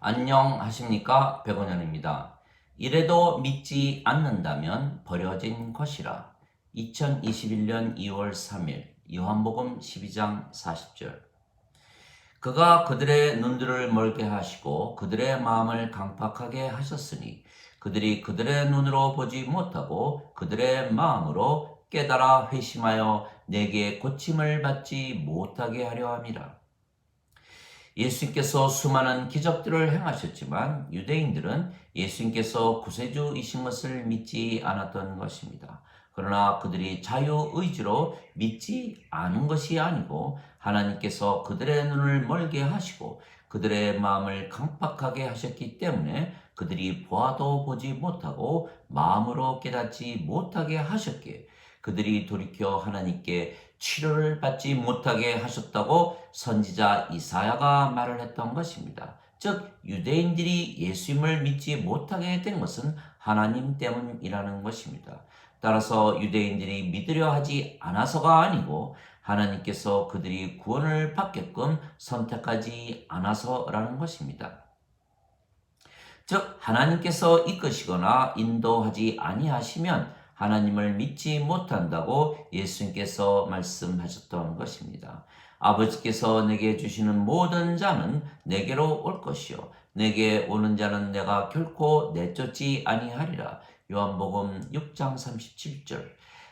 안녕하십니까, 백원현입니다. 이래도 믿지 않는다면 버려진 것이라. 2021년 2월 3일 요한복음 12장 40절. 그가 그들의 눈들을 멀게 하시고 그들의 마음을 강팍하게 하셨으니 그들이 그들의 눈으로 보지 못하고 그들의 마음으로 깨달아 회심하여 내게 고침을 받지 못하게 하려 함이라. 예수님께서 수많은 기적들을 행하셨지만 유대인들은 예수님께서 구세주이신 것을 믿지 않았던 것입니다. 그러나 그들이 자유의지로 믿지 않은 것이 아니고 하나님께서 그들의 눈을 멀게 하시고 그들의 마음을 강팍하게 하셨기 때문에 그들이 보아도 보지 못하고 마음으로 깨닫지 못하게 하셨기에 그들이 돌이켜 하나님께 치료를 받지 못하게 하셨다고 선지자 이사야가 말을 했던 것입니다. 즉 유대인들이 예수님을 믿지 못하게 된 것은 하나님 때문이라는 것입니다. 따라서 유대인들이 믿으려 하지 않아서가 아니고 하나님께서 그들이 구원을 받게끔 선택하지 않아서라는 것입니다. 즉 하나님께서 이끄시거나 인도하지 아니하시면 하나님을 믿지 못한다고 예수님께서 말씀하셨던 것입니다. 아버지께서 내게 주시는 모든 자는 내게로 올 것이요 내게 오는 자는 내가 결코 내쫓지 아니하리라. 요한복음 6장 37절.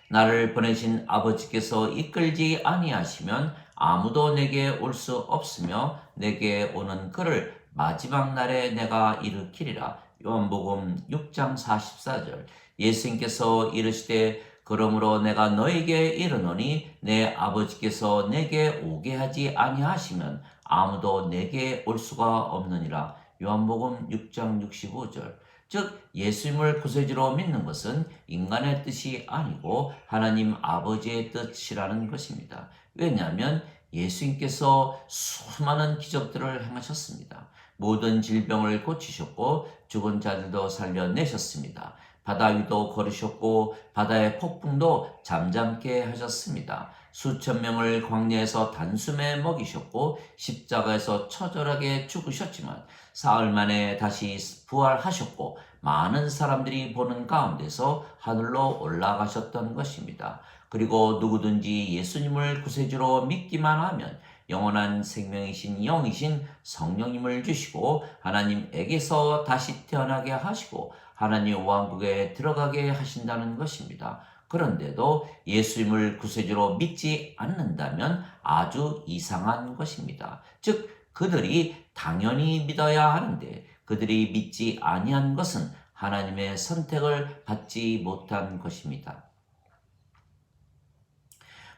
나를 보내신 아버지께서 이끌지 아니하시면 아무도 내게 올 수 없으며 내게 오는 그를 마지막 날에 내가 일으키리라. 요한복음 6장 44절. 예수님께서 이르시되 그러므로 내가 너에게 이르노니 내 아버지께서 내게 오게 하지 아니하시면 아무도 내게 올 수가 없느니라. 요한복음 6장 65절. 즉 예수님을 구세주로 믿는 것은 인간의 뜻이 아니고 하나님 아버지의 뜻이라는 것입니다. 왜냐하면 예수님께서 수많은 기적들을 행하셨습니다. 모든 질병을 고치셨고 죽은 자들도 살려내셨습니다. 바다 위도 걸으셨고 바다의 폭풍도 잠잠케 하셨습니다. 수천 명을 광야에서 단숨에 먹이셨고 십자가에서 처절하게 죽으셨지만 사흘 만에 다시 부활하셨고 많은 사람들이 보는 가운데서 하늘로 올라가셨던 것입니다. 그리고 누구든지 예수님을 구세주로 믿기만 하면 영원한 생명이신 영이신 성령님을 주시고 하나님에게서 다시 태어나게 하시고 하나님 왕국에 들어가게 하신다는 것입니다. 그런데도 예수님을 구세주로 믿지 않는다면 아주 이상한 것입니다. 즉 그들이 당연히 믿어야 하는데 그들이 믿지 아니한 것은 하나님의 선택을 받지 못한 것입니다.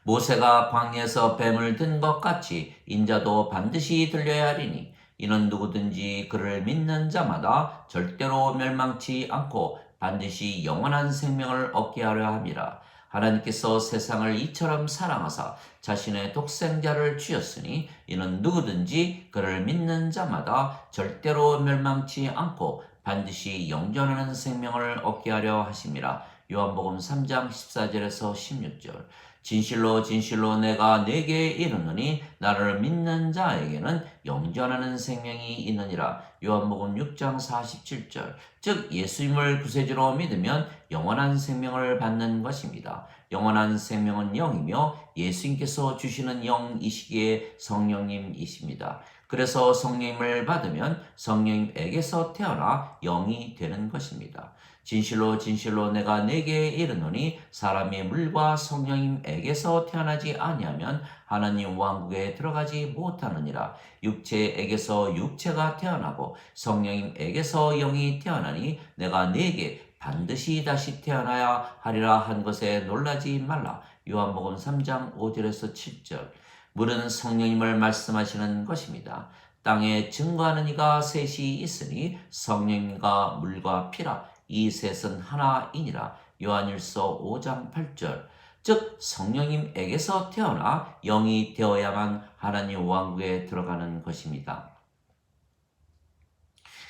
모세가 광야에서 뱀을 든 것 같이 인자도 반드시 들려야 하리니 이는 누구든지 그를 믿는 자마다 절대로 멸망치 않고 반드시 영원한 생명을 얻게 하려 함이라. 하나님께서 세상을 이처럼 사랑하사 자신의 독생자를 주셨으니 이는 누구든지 그를 믿는 자마다 절대로 멸망치 않고 반드시 영존하는 생명을 얻게 하려 하심이라. 요한복음 3장 14절에서 16절. 진실로 진실로 내가 네게 이르노니 나를 믿는 자에게는 영존하는 생명이 있느니라. 요한복음 6장 47절. 즉 예수님을 구세주로 믿으면 영원한 생명을 받는 것입니다. 영원한 생명은 영이며 예수님께서 주시는 영이시기에 성령님이십니다. 그래서 성령님을 받으면 성령님에게서 태어나 영이 되는 것입니다. 진실로 진실로 내가 네게 이르노니 사람이 물과 성령님에게서 태어나지 아니하면 하나님 왕국에 들어가지 못하느니라. 육체에게서 육체가 태어나고 성령님에게서 영이 태어나니 내가 네게 반드시 다시 태어나야 하리라 한 것에 놀라지 말라. 요한복음 3장 5절에서 7절. 물은 성령님을 말씀하시는 것입니다. 땅에 증거하는 이가 셋이 있으니 성령님과 물과 피라. 이 셋은 하나이니라. 요한일서 5장 8절. 즉 성령님에게서 태어나 영이 되어야만 하나님 왕국에 들어가는 것입니다.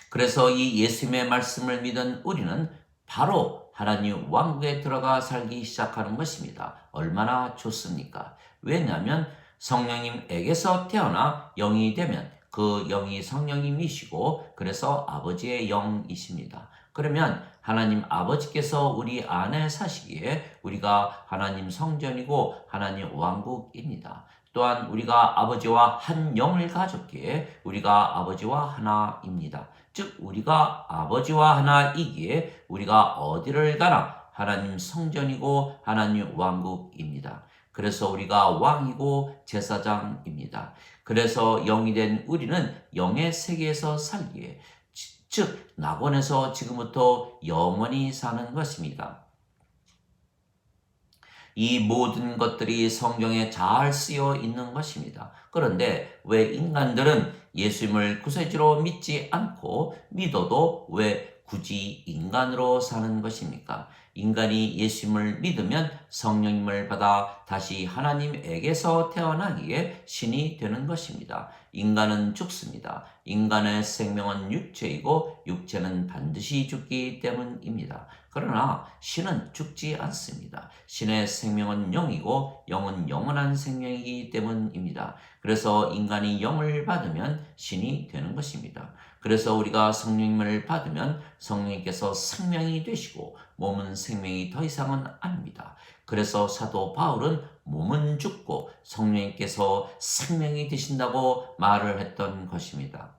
그래서 이 예수님의 말씀을 믿은 우리는 바로 하나님 왕국에 들어가 살기 시작하는 것입니다. 얼마나 좋습니까? 왜냐하면 성령님에게서 태어나 영이 되면 그 영이 성령님이시고 그래서 아버지의 영이십니다. 그러면 하나님 아버지께서 우리 안에 사시기에 우리가 하나님 성전이고 하나님 왕국입니다. 또한 우리가 아버지와 한 영을 가졌기에 우리가 아버지와 하나입니다. 즉 우리가 아버지와 하나이기에 우리가 어디를 가나 하나님 성전이고 하나님 왕국입니다. 그래서 우리가 왕이고 제사장입니다. 그래서 영이 된 우리는 영의 세계에서 살기에 즉 낙원에서 지금부터 영원히 사는 것입니다. 이 모든 것들이 성경에 잘 쓰여 있는 것입니다. 그런데 왜 인간들은 예수님을 구세주로 믿지 않고 믿어도 왜 굳이 인간으로 사는 것입니까? 인간이 예수님을 믿으면 성령님을 받아 다시 하나님에게서 태어나기에 신이 되는 것입니다. 인간은 죽습니다. 인간의 생명은 육체이고 육체는 반드시 죽기 때문입니다. 그러나 신은 죽지 않습니다. 신의 생명은 영이고 영은 영원한 생명이기 때문입니다. 그래서 인간이 영을 받으면 신이 되는 것입니다. 그래서 우리가 성령님을 받으면 성령님께서 생명이 되시고 몸은 생명이 더 이상은 아닙니다. 그래서 사도 바울은 몸은 죽고 성령님께서 생명이 되신다고 말을 했던 것입니다.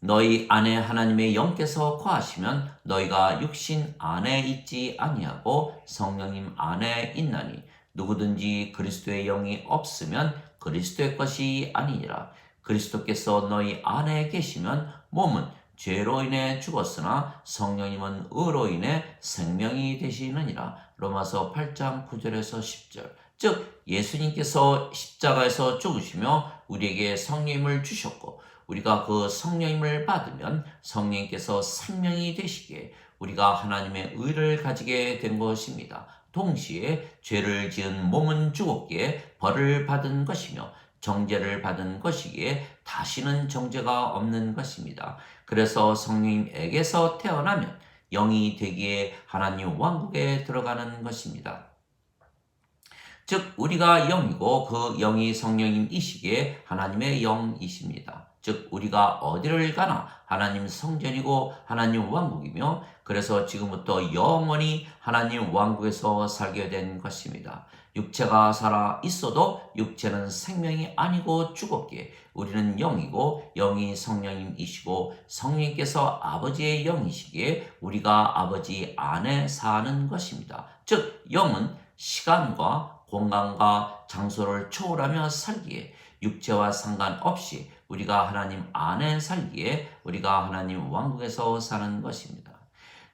너희 안에 하나님의 영께서 거하시면 너희가 육신 안에 있지 아니하고 성령님 안에 있나니 누구든지 그리스도의 영이 없으면 그리스도의 것이 아니니라. 그리스도께서 너희 안에 계시면 몸은 죄로 인해 죽었으나 성령님은 의로 인해 생명이 되시느니라. 로마서 8장 9절에서 10절. 즉 예수님께서 십자가에서 죽으시며 우리에게 성령님을 주셨고 우리가 그 성령님을 받으면 성령님께서 생명이 되시기에 우리가 하나님의 의를 가지게 된 것입니다. 동시에 죄를 지은 몸은 죽었기에 벌을 받은 것이며 정죄를 받은 것이기에 다시는 정죄가 없는 것입니다. 그래서 성령님에게서 태어나면 영이 되기에 하나님 왕국에 들어가는 것입니다. 즉 우리가 영이고 그 영이 성령님이시기에 하나님의 영이십니다. 즉 우리가 어디를 가나 하나님 성전이고 하나님 왕국이며 그래서 지금부터 영원히 하나님 왕국에서 살게 된 것입니다. 육체가 살아 있어도 육체는 생명이 아니고 죽었기에 우리는 영이고 영이 성령님이시고 성령님께서 아버지의 영이시기에 우리가 아버지 안에 사는 것입니다. 즉 영은 시간과 공간과 장소를 초월하며 살기에 육체와 상관없이 우리가 하나님 안에 살기에 우리가 하나님 왕국에서 사는 것입니다.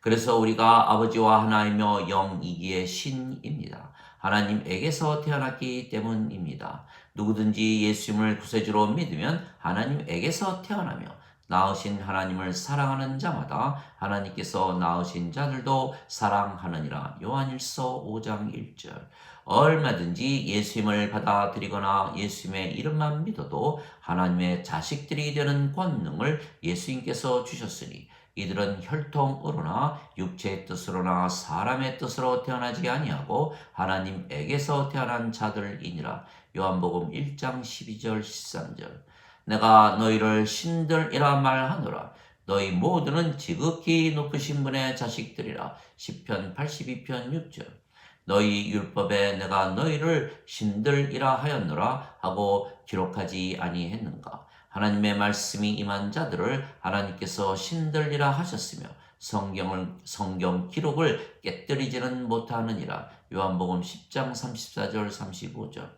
그래서 우리가 아버지와 하나이며 영이기에 신입니다. 하나님에게서 태어났기 때문입니다. 누구든지 예수님을 구세주로 믿으면 하나님에게서 태어나며 낳으신 하나님을 사랑하는 자마다 하나님께서 낳으신 자들도 사랑하느니라. 요한일서 5장 1절. 얼마든지 예수님을 받아들이거나 예수님의 이름만 믿어도 하나님의 자식들이 되는 권능을 예수님께서 주셨으니 이들은 혈통으로나 육체의 뜻으로나 사람의 뜻으로 태어나지 아니하고 하나님에게서 태어난 자들이니라. 요한복음 1장 12절 13절. 내가 너희를 신들이라 말하노라. 너희 모두는 지극히 높으신 분의 자식들이라. 시편 82편 6절. 너희 율법에 내가 너희를 신들이라 하였노라 하고 기록하지 아니했는가. 하나님의 말씀이 임한 자들을 하나님께서 신들이라 하셨으며 성경 기록을 깨뜨리지는 못하느니라. 요한복음 10장 34절 35절.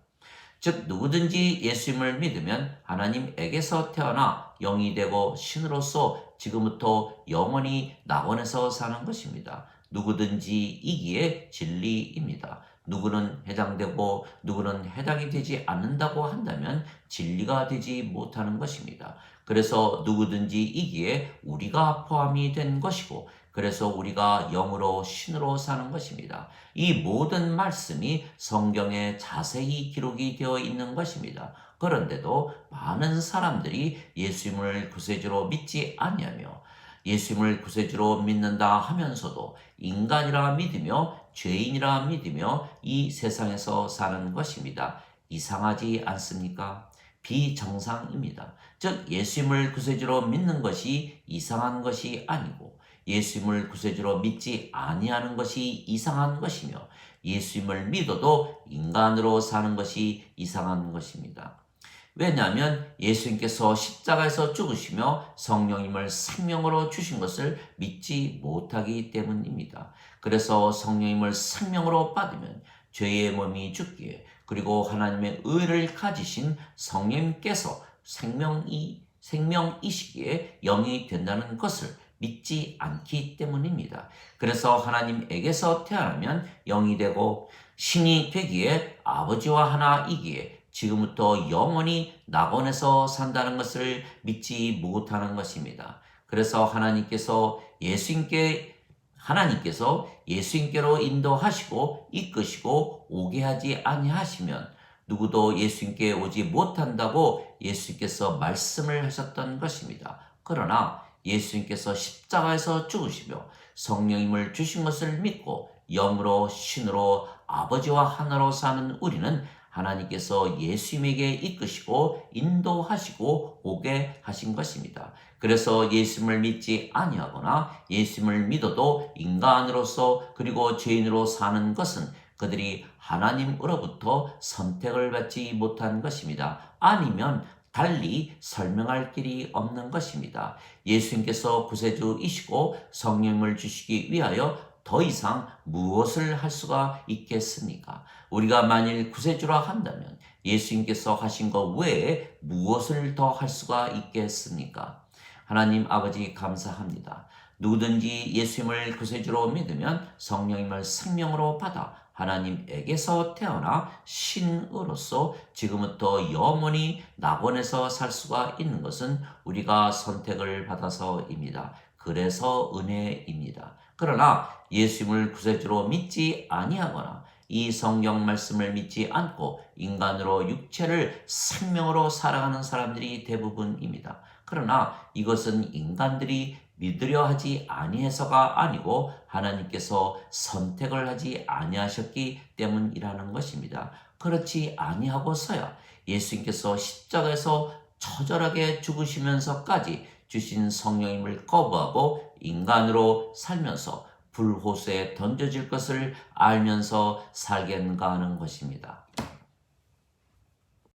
즉 누구든지 예수님을 믿으면 하나님에게서 태어나 영이 되고 신으로서 지금부터 영원히 낙원에서 사는 것입니다. 누구든지 이기에 진리입니다. 누구는 해당되고 누구는 해당이 되지 않는다고 한다면 진리가 되지 못하는 것입니다. 그래서 누구든지 이기에 우리가 포함이 된 것이고 그래서 우리가 영으로 신으로 사는 것입니다. 이 모든 말씀이 성경에 자세히 기록이 되어 있는 것입니다. 그런데도 많은 사람들이 예수님을 구세주로 믿지 아니하며 예수님을 구세주로 믿는다 하면서도 인간이라 믿으며 죄인이라 믿으며 이 세상에서 사는 것입니다. 이상하지 않습니까? 비정상입니다. 즉 예수님을 구세주로 믿는 것이 이상한 것이 아니고 예수님을 구세주로 믿지 아니하는 것이 이상한 것이며 예수님을 믿어도 인간으로 사는 것이 이상한 것입니다. 왜냐하면 예수님께서 십자가에서 죽으시며 성령님을 생명으로 주신 것을 믿지 못하기 때문입니다. 그래서 성령님을 생명으로 받으면 죄의 몸이 죽기에 그리고 하나님의 의를 가지신 성령님께서 생명이시기에 영이 된다는 것을 믿지 않기 때문입니다. 그래서 하나님에게서 태어나면 영이 되고 신이 되기에 아버지와 하나이기에 지금부터 영원히 낙원에서 산다는 것을 믿지 못하는 것입니다. 그래서 하나님께서 예수님께로 인도하시고 이끄시고 오게 하지 아니하시면 누구도 예수님께 오지 못한다고 예수님께서 말씀을 하셨던 것입니다. 그러나 예수님께서 십자가에서 죽으시며 성령님을 주신 것을 믿고 영으로 신으로 아버지와 하나로 사는 우리는 하나님께서 예수님에게 이끄시고 인도하시고 오게 하신 것입니다. 그래서 예수님을 믿지 아니하거나 예수님을 믿어도 인간으로서 그리고 죄인으로 사는 것은 그들이 하나님으로부터 선택을 받지 못한 것입니다. 아니면 달리 설명할 길이 없는 것입니다. 예수님께서 구세주이시고 성령을 주시기 위하여 더 이상 무엇을 할 수가 있겠습니까? 우리가 만일 구세주라 한다면 예수님께서 하신 것 외에 무엇을 더 할 수가 있겠습니까? 하나님 아버지 감사합니다. 누구든지 예수님을 구세주로 믿으면 성령님을 생명으로 받아 하나님에게서 태어나 신으로서 지금부터 영원히 낙원에서 살 수가 있는 것은 우리가 선택을 받아서입니다. 그래서 은혜입니다. 그러나 예수님을 구세주로 믿지 아니하거나 이 성경 말씀을 믿지 않고 인간으로 육체를 생명으로 살아가는 사람들이 대부분입니다. 그러나 이것은 인간들이 믿으려 하지 아니해서가 아니고 하나님께서 선택을 하지 아니하셨기 때문이라는 것입니다. 그렇지 아니하고서야 예수님께서 십자가에서 처절하게 죽으시면서까지 주신 성령님을 거부하고 인간으로 살면서 불호수에 던져질 것을 알면서 살겠는가 하는 것입니다.